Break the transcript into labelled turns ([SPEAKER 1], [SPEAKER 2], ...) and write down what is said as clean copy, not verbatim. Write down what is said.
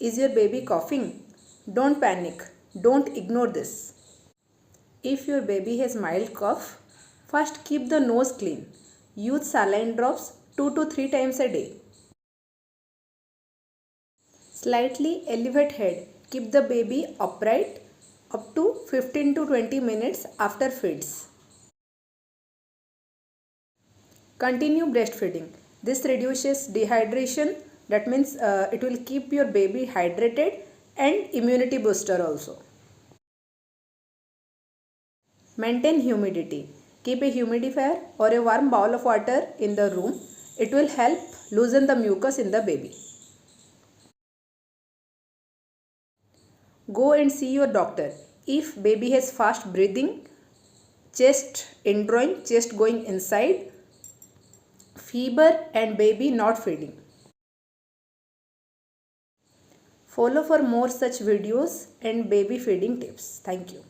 [SPEAKER 1] Is your baby coughing? Don't panic. Don't ignore this. If your baby has mild cough, first keep the nose clean. Use saline drops 2 to 3 times a day. Slightly elevate head. Keep the baby upright up to 15 to 20 minutes after feeds. Continue breastfeeding. This reduces dehydration. That means it will keep your baby hydrated and immunity booster also. Maintain humidity. Keep a humidifier or a warm bowl of water in the room. It will help loosen the mucus in the baby. Go and see your doctor. If baby has fast breathing, chest indrawing, chest going inside, fever and baby not feeding. Follow for more such videos and baby feeding tips. Thank you.